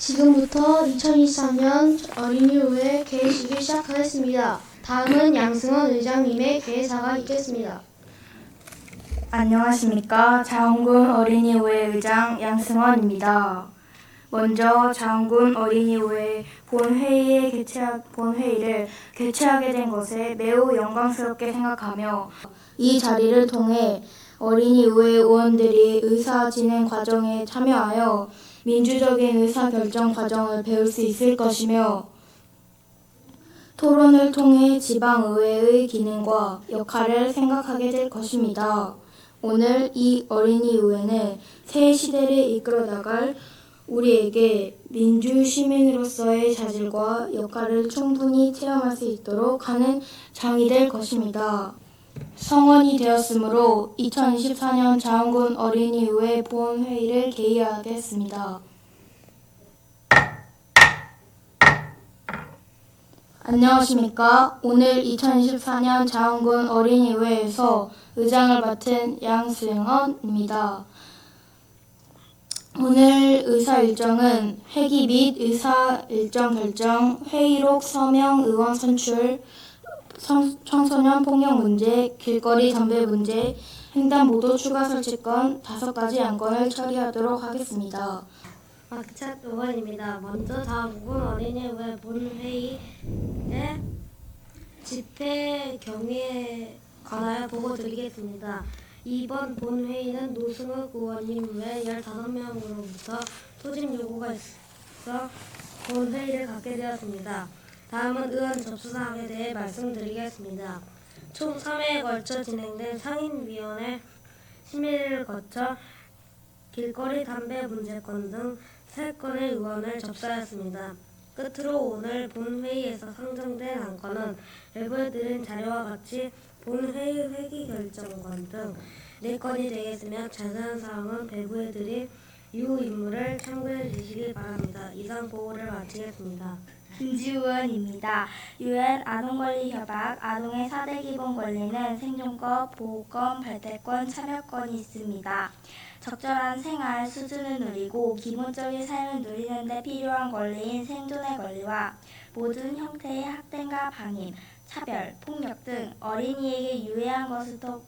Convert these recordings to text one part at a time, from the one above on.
지금부터 2023년 어린이후회 개회식을 시작하겠습니다. 다음은 양승원 의장님의 개회사가 있겠습니다. 안녕하십니까. 자원군 어린이후회 의장 양승원입니다. 먼저 자원군 어린이후회 본회의를 개최하게 된 것에 매우 영광스럽게 생각하며 이 자리를 통해 어린이후회 의원들이 의사진행 과정에 참여하여 민주적인 의사결정 과정을 배울 수 있을 것이며 토론을 통해 지방의회의 기능과 역할을 생각하게 될 것입니다. 오늘 이 어린이의회는 새 시대를 이끌어 나갈 우리에게 민주시민으로서의 자질과 역할을 충분히 체험할 수 있도록 하는 장이 될 것입니다. 성원이 되었으므로 2024년 자원군 어린이의회 본회의를 개의하겠습니다. 안녕하십니까. 오늘 2024년 자원군 어린이의회에서 의장을 맡은 양승원입니다. 오늘 의사 일정은 회기 및 의사 일정 결정, 회의록 서명 의원 선출, 청소년 폭력 문제, 길거리 담배 문제, 횡단보도 추가 설치권 5가지 안건을 처리하도록 하겠습니다. 박찬 의원입니다. 먼저 자원군 어린이의회 본회의의 집회 경위에 관하여 보고드리겠습니다. 이번 본회의는 노승욱 의원님 외 15명으로부터 소집 요구가 있어 본회의를 갖게 되었습니다. 다음은 의원 접수사항에 대해 말씀드리겠습니다. 총 3회에 걸쳐 진행된 상임위원회 심의를 거쳐 길거리 담배 문제권 등 3건의 의원을 접수하였습니다. 끝으로 오늘 본회의에서 상정된 안건은 외부에 드린 자료와 같이 본회의 회기 결정권 등 4건이 되겠으며 자세한 사항은 배부에 드린 유인물을 참고해 주시기 바랍니다. 이상 보고를 마치겠습니다. 김지우원입니다. UN 아동권리협약 아동의 4대 기본 권리는 생존권, 보호권, 발달권, 참여권이 있습니다. 적절한 생활 수준을 누리고 기본적인 삶을 누리는 데 필요한 권리인 생존의 권리와 모든 형태의 학대과 방임, 차별, 폭력 등 어린이에게 유해한 것부터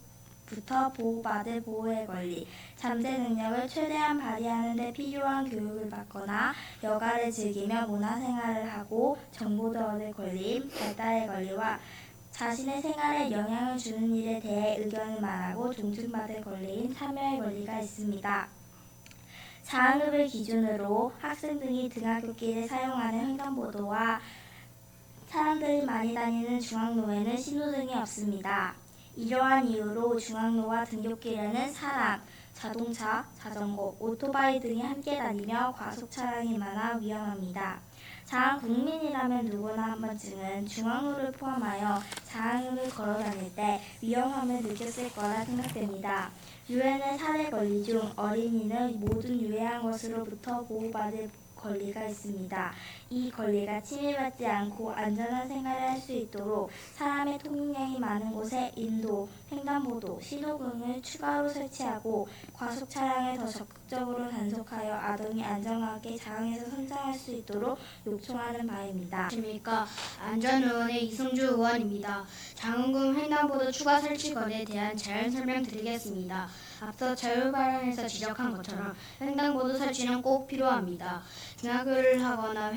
보호받을 보호의 권리, 잠재 능력을 최대한 발휘하는 데 필요한 교육을 받거나 여가를 즐기며 문화생활을 하고 정보를 얻을 권리, 발달의 권리와 자신의 생활에 영향을 주는 일에 대해 의견을 말하고 존중받을 권리인 참여의 권리가 있습니다. 4학년을 기준으로 학생 등이 등하굣길을 사용하는 횡단보도와 사람들이 많이 다니는 중앙로에는 신호등이 없습니다. 이러한 이유로 중앙로와 등굣길에는 사람, 자동차, 자전거, 오토바이 등이 함께 다니며 과속차량이 많아 위험합니다. 자한 국민이라면 누구나 한 번쯤은 중앙로를 포함하여 자항로를 걸어 다닐 때 위험함을 느꼈을 거라 생각됩니다. 유엔의 4대 권리 중 어린이는 모든 유해한 것으로부터 보호받을 권리가 있습니다. 이 권리가 침해받지 않고 안전한 생활을 할 수 있도록 사람의 통행량이 많은 곳에 인도, 횡단보도, 신호등을 추가로 설치하고 과속 차량을 더 적극적으로 단속하여 아동이 안전하게 자항에서 선장할 수 있도록 요청하는 바입니다. 안녕하십니까. 안전의원의 이승주 의원입니다. 장흥군 횡단보도 추가 설치건에 대한 자연 설명드리겠습니다. 앞서 자유발언에서 지적한 것처럼 횡단보도 설치는 꼭 필요합니다. 등하교를 하거나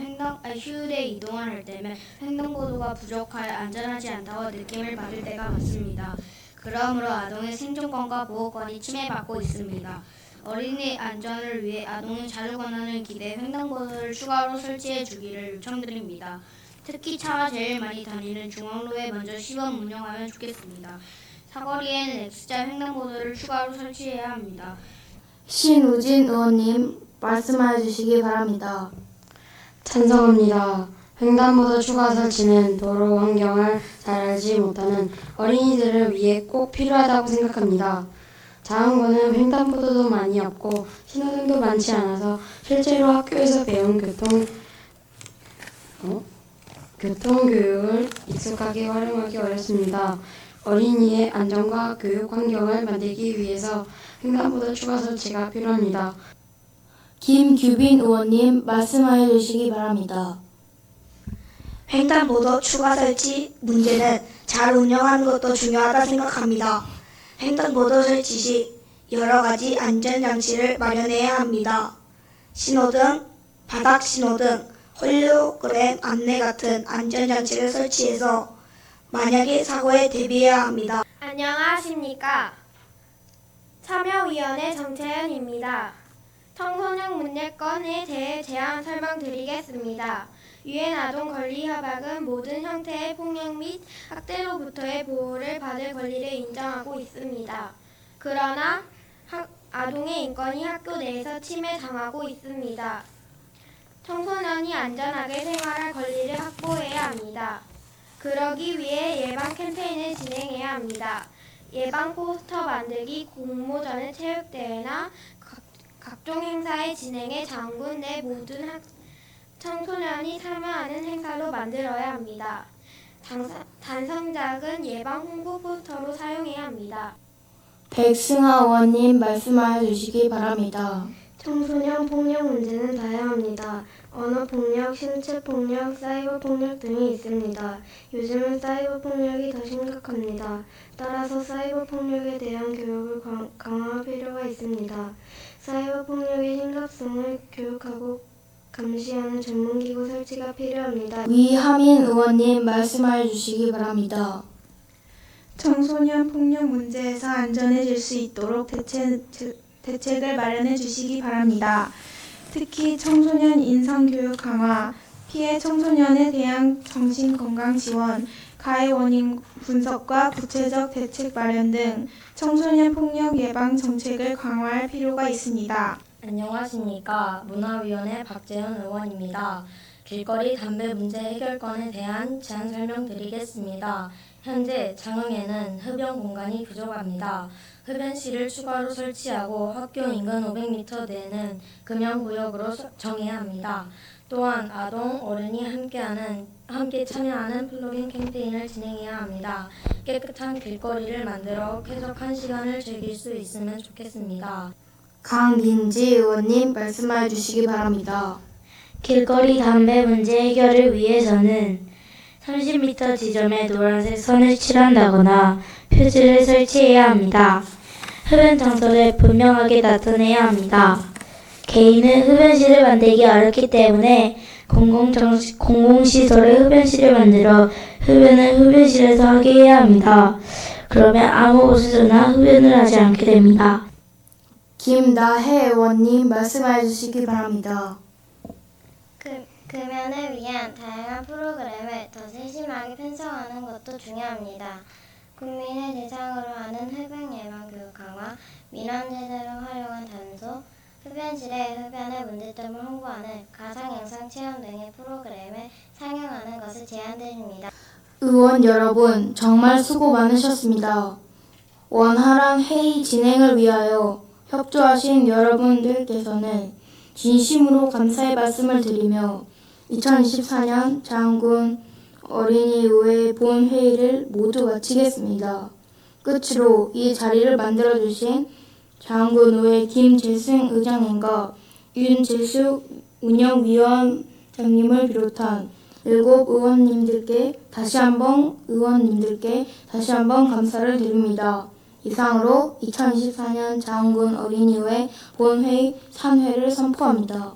휴일에 이동을 할 때면 횡단보도가 부족하여 안전하지 않다고 느낌을 받을 때가 많습니다. 그러므로 아동의 생존권과 보호권이 침해받고 있습니다. 어린이 안전을 위해 아동이 자주 권하는 길에 횡단보도를 추가로 설치해 주기를 요청드립니다. 특히 차가 제일 많이 다니는 중앙로에 먼저 시범 운영하면 좋겠습니다. 사거리에는 X자 횡단보도를 추가로 설치해야 합니다. 신우진 의원님 말씀해 주시기 바랍니다. 찬성합니다. 횡단보도 추가 설치는 도로 환경을 잘 알지 못하는 어린이들을 위해 꼭 필요하다고 생각합니다. 자원군은 횡단보도도 많이 없고 신호등도 많지 않아서 실제로 학교에서 배운 교통교육을 익숙하게 활용하기 어렵습니다. 어린이의 안전과 교육 환경을 만들기 위해서 횡단보도 추가 설치가 필요합니다. 김규빈 의원님 말씀하여 주시기 바랍니다. 횡단보도 추가 설치 문제는 잘 운영하는 것도 중요하다 생각합니다. 횡단보도 설치 시 여러 가지 안전장치를 마련해야 합니다. 신호등, 바닥 신호등, 홀로그램 안내 같은 안전장치를 설치해서 만약에 사고에 대비해야 합니다. 안녕하십니까. 참여위원회 정채연입니다. 청소년 문제건에 대해 제안 설명드리겠습니다. 유엔 아동 권리 협약은 모든 형태의 폭력 및 학대로부터의 보호를 받을 권리를 인정하고 있습니다. 그러나 아동의 인권이 학교 내에서 침해당하고 있습니다. 청소년이 안전하게 생활할 권리를 확보해야 합니다. 그러기 위해 예방 캠페인을 진행해야 합니다. 예방 포스터 만들기, 공모전의 체육대회나 각종 행사의 진행에 장군 내 모든 청소년이 참여하는 행사로 만들어야 합니다. 단성작은 예방 홍보 포스터로 사용해야 합니다. 백승하 의원님 말씀하여 주시기 바랍니다. 청소년 폭력 문제는 다양합니다. 언어폭력, 신체폭력, 사이버폭력 등이 있습니다. 요즘은 사이버폭력이 더 심각합니다. 따라서 사이버폭력에 대한 교육을 강화할 필요가 있습니다. 사이버폭력의 심각성을 교육하고 감시하는 전문기구 설치가 필요합니다. 위하민 의원님 말씀하여 주시기 바랍니다. 청소년 폭력 문제에서 안전해질 수 있도록 대책을 마련해 주시기 바랍니다. 특히 청소년 인성교육 강화, 피해 청소년에 대한 정신건강 지원, 가해 원인 분석과 구체적 대책 마련 등 청소년 폭력 예방 정책을 강화할 필요가 있습니다. 안녕하십니까. 문화위원회 박재현 의원입니다. 길거리 담배 문제 해결권에 대한 제안 설명드리겠습니다. 현재 장흥에는 흡연 공간이 부족합니다. 흡연실을 추가로 설치하고 학교 인근 500m 내에는 금연구역으로 정해야 합니다. 또한 아동, 어른이 함께 참여하는 플로깅 캠페인을 진행해야 합니다. 깨끗한 길거리를 만들어 쾌적한 시간을 즐길 수 있으면 좋겠습니다. 강민지 의원님 말씀하여 주시기 바랍니다. 길거리 담배 문제 해결을 위해서는 30m 지점에 노란색 선을 칠한다거나 표지를 설치해야 합니다. 흡연 장소를 분명하게 나타내야 합니다. 개인은 흡연실을 만들기 어렵기 때문에 공공시설에 흡연실을 만들어 흡연을 흡연실에서 하게 해야 합니다. 그러면 아무 곳에서나 흡연을 하지 않게 됩니다. 김나혜 의원님 말씀하여 주시기 바랍니다. 금연을 위한 다양한 프로그램을 더 세심하게 편성하는 것도 중요합니다. 국민을 대상으로 하는 흡연 예방 교육 강화, 민원 제도를 활용한 단속, 흡연실에 흡연의 문제점을 홍보하는 가상 영상 체험 등의 프로그램을 상영하는 것을 제안드립니다. 의원 여러분 정말 수고 많으셨습니다. 원활한 회의 진행을 위하여 협조하신 여러분들께서는 진심으로 감사의 말씀을 드리며 2024년 장흥군 어린이의회 본회의를 모두 마치겠습니다. 끝으로 이 자리를 만들어주신 장흥군의회 김재승 의장님과 윤재숙 운영위원장님을 비롯한 7 의원님들께 다시 한번 감사를 드립니다. 이상으로 2024년 장흥군 어린이의회 본회의 산회를 선포합니다.